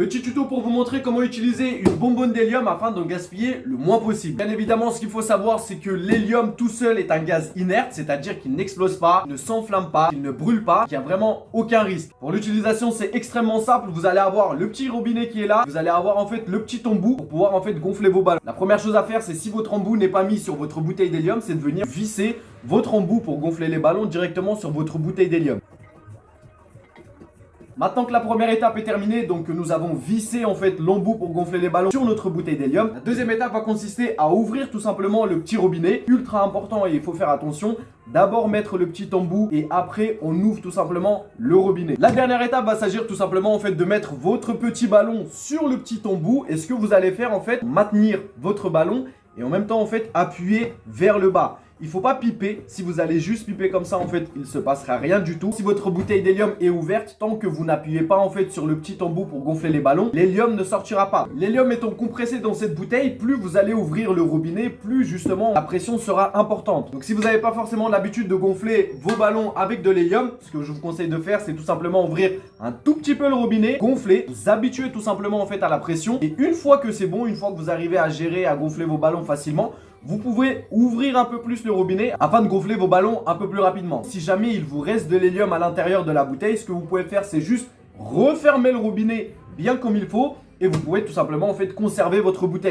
Petit tuto pour vous montrer comment utiliser une bonbonne d'hélium afin d'en gaspiller le moins possible. Bien évidemment, ce qu'il faut savoir, c'est que l'hélium tout seul est un gaz inerte, c'est-à-dire qu'il n'explose pas, il ne s'enflamme pas, il ne brûle pas, il n'y a vraiment aucun risque. Pour l'utilisation, c'est extrêmement simple. Vous allez avoir le petit robinet qui est là, vous allez avoir en fait le petit embout pour pouvoir en fait gonfler vos ballons. La première chose à faire, c'est si votre embout n'est pas mis sur votre bouteille d'hélium, c'est de venir visser votre embout pour gonfler les ballons directement sur votre bouteille d'hélium. Maintenant que la première étape est terminée, donc que nous avons vissé en fait l'embout pour gonfler les ballons sur notre bouteille d'hélium, la deuxième étape va consister à ouvrir tout simplement le petit robinet. Ultra important et il faut faire attention. D'abord mettre le petit embout et après on ouvre tout simplement le robinet. La dernière étape va s'agir tout simplement en fait de mettre votre petit ballon sur le petit embout. Et ce que vous allez faire en fait, maintenir votre ballon et en même temps en fait appuyer vers le bas. Il ne faut pas piper. Si vous allez juste piper comme ça, en fait, il ne se passera rien du tout. Si votre bouteille d'hélium est ouverte, tant que vous n'appuyez pas en fait sur le petit embout pour gonfler les ballons, l'hélium ne sortira pas. L'hélium étant compressé dans cette bouteille, plus vous allez ouvrir le robinet, plus justement la pression sera importante. Donc si vous n'avez pas forcément l'habitude de gonfler vos ballons avec de l'hélium, ce que je vous conseille de faire, c'est tout simplement ouvrir un tout petit peu le robinet, gonfler, vous habituer tout simplement en fait à la pression. Et une fois que c'est bon, une fois que vous arrivez à gérer, à gonfler vos ballons facilement, vous pouvez ouvrir un peu plus le robinet afin de gonfler vos ballons un peu plus rapidement. Si jamais il vous reste de l'hélium à l'intérieur de la bouteille, ce que vous pouvez faire, c'est juste refermer le robinet bien comme il faut et vous pouvez tout simplement en fait conserver votre bouteille.